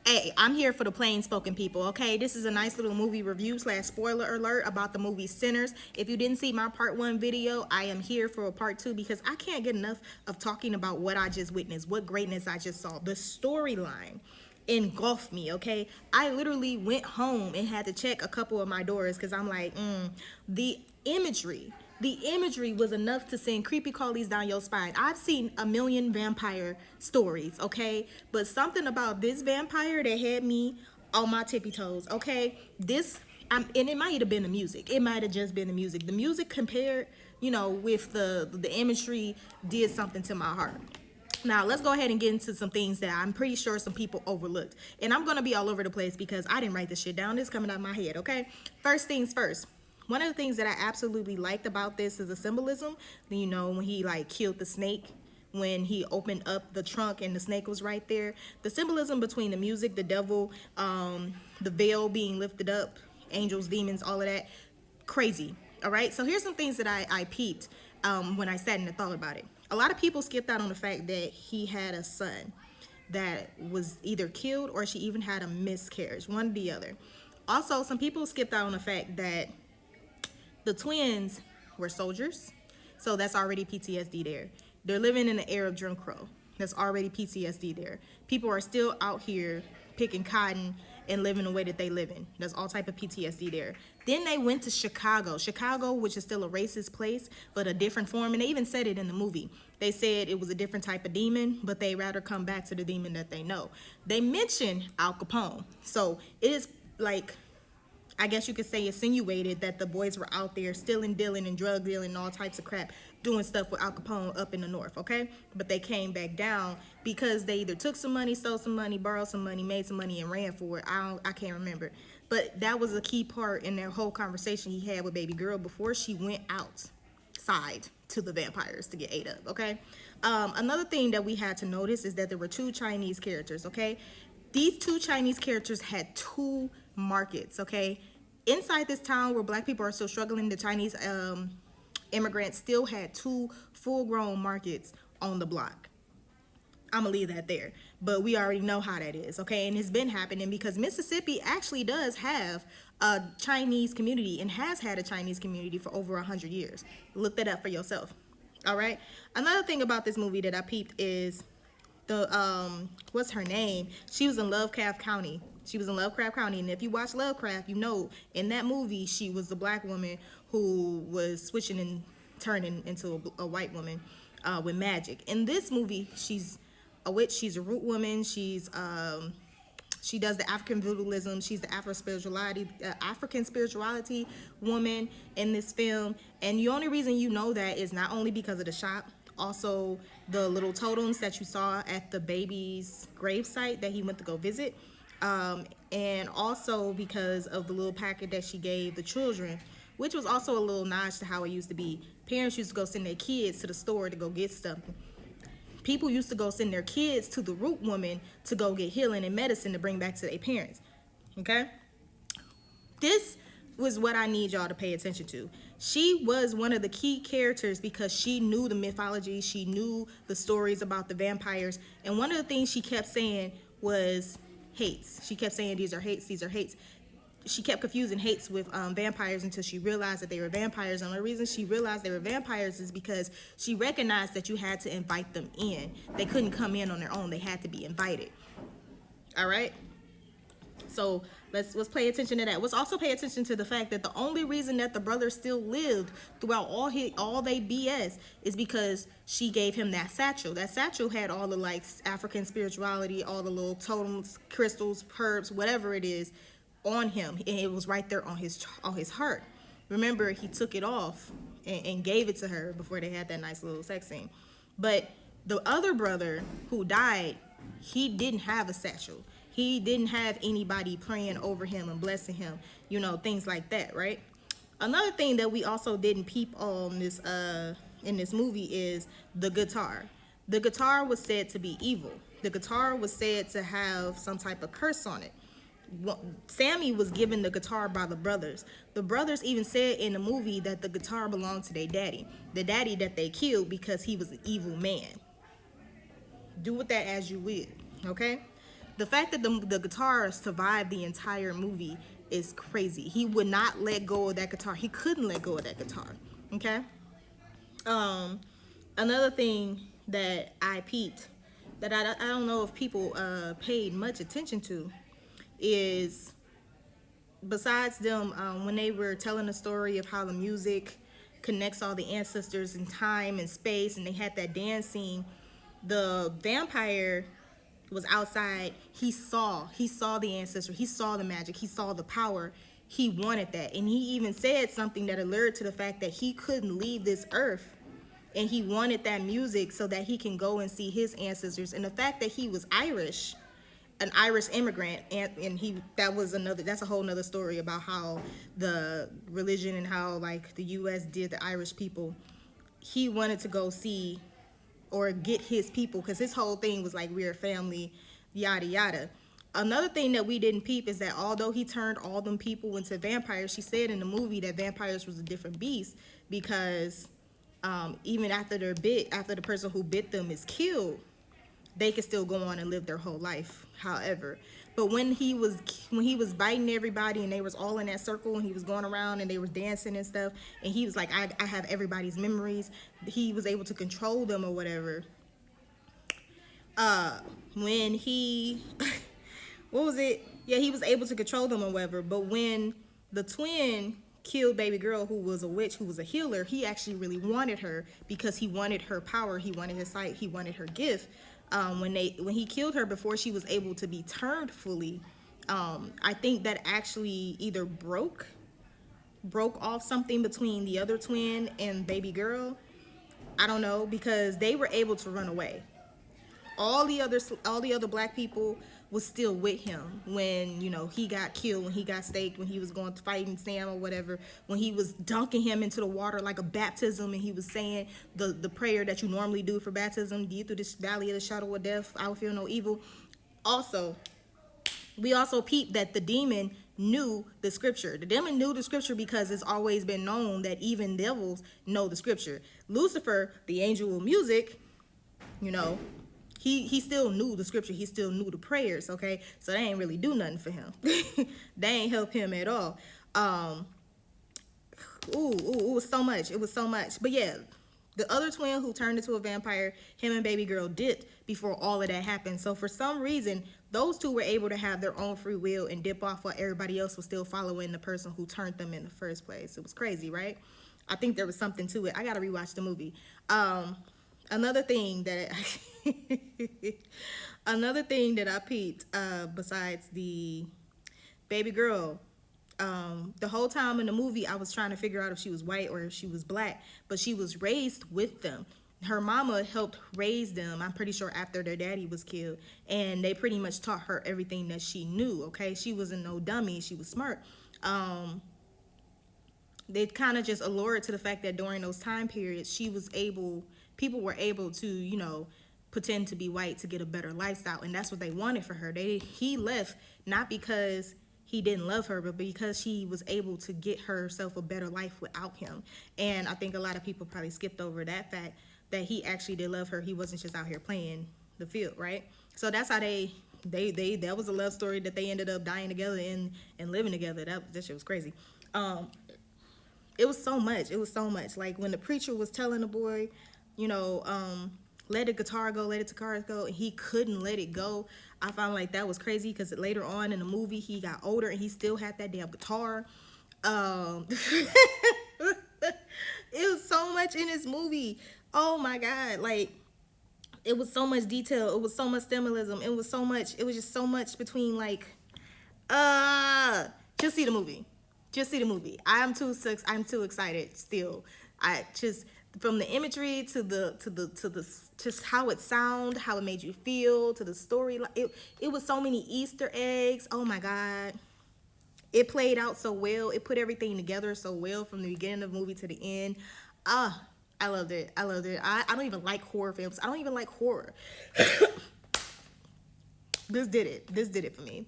Hey, I'm here for the plain spoken people, okay? This is a nice little movie review slash spoiler alert about the movie Sinners. If you didn't see my part one video, I am here for a part two because I can't get enough of talking about what I just witnessed, what greatness I just saw. The storyline engulfed me, okay? I literally went home and had to check a couple of my doors because I'm like, the imagery. The imagery was enough to send creepy crawlies down your spine. I've seen a million vampire stories, okay? But something about this vampire that had me on my tippy toes, okay? And it might have been the music. It might have just been the music. The music compared, with the imagery did something to my heart. Now, let's go ahead and get into some things that I'm pretty sure some people overlooked. And I'm going to be all over the place because I didn't write this shit down. This is coming out of my head, okay? First things first. One of the things that I absolutely liked about this is the symbolism. When he like killed the snake, when he opened up the trunk and the snake was right there. The symbolism between the music, the devil, the veil being lifted up, angels, demons, all of that. Crazy. All right. So here's some things that I peeped when I sat and thought about it. A lot of people skipped out on the fact that he had a son that was either killed or she even had a miscarriage, one or the other. Also, some people skipped out on the fact that the twins were soldiers, so that's already PTSD there. They're living in the era of Jim Crow. That's already PTSD there. People are still out here picking cotton and living the way that they live in. There's all type of PTSD there. Then they went to Chicago. Chicago, which is still a racist place, but a different form. And they even said it in the movie. They said it was a different type of demon, but they rather come back to the demon that they know. They mentioned Al Capone. So it is like, I guess you could say, insinuated that the boys were out there stealing, dealing, and drug dealing and all types of crap, doing stuff with Al Capone up in the north, okay? But they came back down because they either took some money, stole some money, borrowed some money, made some money, and ran for it. I can't remember. But that was a key part in their whole conversation he had with baby girl before she went outside to the vampires to get ate up, okay? Another thing that we had to notice is that there were two Chinese characters, okay? These two Chinese characters had two markets, okay? Inside this town where black people are still struggling, the Chinese immigrants still had two full-grown markets on the block. I'm gonna leave that there, but we already know how that is, okay? And it's been happening because Mississippi actually does have a Chinese community and has had a Chinese community for over 100 years. Look that up for yourself, all right? Another thing about this movie that I peeped is what's her name? She was in Lovecraft County. She was in Lovecraft County, and if you watch Lovecraft, you know in that movie she was the black woman who was switching and turning into a white woman with magic. In this movie, she's a witch. She's a root woman. She does the African voodooism. She's the African spirituality woman in this film. And the only reason you know that is not only because of the shop, also the little totems that you saw at the baby's gravesite that he went to go visit, and also because of the little packet that she gave the children, which was also a little nod to how it used to be. Parents used to go send their kids to the store to go get stuff. People used to go send their kids to the root woman to go get healing and medicine to bring back to their parents, okay? This was what I need y'all to pay attention to. She was one of the key characters because she knew the mythology, she knew the stories about the vampires, and one of the things she kept saying was hates. She kept saying these are hates, these are hates. She kept confusing hates with vampires until she realized that they were vampires. And the reason she realized they were vampires is because she recognized that you had to invite them in. They couldn't come in on their own, they had to be invited. All right? So let's pay attention to that. Let's also pay attention to the fact that the only reason that the brother still lived throughout all they BS is because she gave him that satchel. That satchel had all the like African spirituality, all the little totems, crystals, herbs, whatever it is, on him, and it was right there on his heart. Remember, he took it off and gave it to her before they had that nice little sex scene. But the other brother who died, he didn't have a satchel. He didn't have anybody praying over him and blessing him, things like that, right? Another thing that we also didn't peep on this in this movie is the guitar. The guitar was said to be evil. The guitar was said to have some type of curse on it. Sammy was given the guitar by the brothers. The brothers even said in the movie that the guitar belonged to their daddy, the daddy that they killed because he was an evil man. Do with that as you will, okay? The fact that the guitar survived the entire movie is crazy. He would not let go of that guitar. He couldn't let go of that guitar. Okay. Um, Another thing that I peeped that I don't know if people paid much attention to is, besides them, when they were telling the story of how the music connects all the ancestors in time and space, and they had that dance scene, the vampire was outside. He saw the ancestor, he saw the magic, he saw the power. He wanted that, and he even said something that alerted to the fact that he couldn't leave this earth, and he wanted that music so that he can go and see his ancestors. And the fact that he was Irish, an Irish immigrant, and he, that's a whole nother story about how the religion and how like the US did the Irish people. He wanted to go see or get his people, because his whole thing was like, we're a family, yada yada. Another thing that we didn't peep is that although he turned all them people into vampires, she said in the movie that vampires was a different beast, because even after they're bit, after the person who bit them is killed, they can still go on and live their whole life. However, but when he was biting everybody and they was all in that circle and he was going around and they were dancing and stuff, and he was like, I have everybody's memories. He was able to control them or whatever. When he what was it? Yeah, he was able to control them or whatever. But when the twin killed baby girl, who was a witch, who was a healer, he actually really wanted her because he wanted her power, he wanted his sight, he wanted her gift. When he killed her before she was able to be turned fully, I think that actually either broke off something between the other twin and baby girl. I don't know, because they were able to run away. All the other black people was still with him when, you know, he got killed, when he got staked, when he was going to fighting Sam or whatever, when he was dunking him into the water like a baptism, and he was saying the prayer that you normally do for baptism, through this valley of the shadow of death, I will feel no evil. Also, we also peeped that the demon knew the scripture. The demon knew the scripture because it's always been known that even devils know the scripture. Lucifer, the angel of music, you know, he still knew the scripture. He still knew the prayers, okay? So they ain't really do nothing for him. They ain't help him at all. It was so much. It was so much. But yeah, the other twin who turned into a vampire, him and baby girl dipped before all of that happened. So for some reason, those two were able to have their own free will and dip off while everybody else was still following the person who turned them in the first place. It was crazy, right? I think there was something to it. I gotta rewatch the movie. Another thing that I peeped, besides the baby girl, the whole time in the movie I was trying to figure out if she was white or if she was black, but she was raised with them. Her mama helped raise them, I'm pretty sure, after their daddy was killed, and they pretty much taught her everything that she knew, okay? She wasn't no dummy, she was smart. They kind of just allured to the fact that during those time periods, people were able to, you know, pretend to be white to get a better lifestyle, and that's what they wanted for her. He left not because he didn't love her, but because she was able to get herself a better life without him. And I think a lot of people probably skipped over that fact, that he actually did love her. He wasn't just out here playing the field, right? So that's how that was a love story that they ended up dying together and living together. That shit was crazy. It was so much. It was so much. Like when the preacher was telling the boy, you know, let the guitar go, let the guitar go, and he couldn't let it go. I found like that was crazy, because later on in the movie he got older and he still had that damn guitar. It was so much in this movie. Oh my God, like it was so much detail, it was so much symbolism, it was just so much between like just see the movie. Just see the movie. I'm too excited still. I just, from the imagery to the just how it sounded, how it made you feel, to the story. It was so many Easter eggs. Oh my God. It played out so well. It put everything together so well from the beginning of the movie to the end. I loved it. I loved it. I don't even like horror films. I don't even like horror. This did it. This did it for me.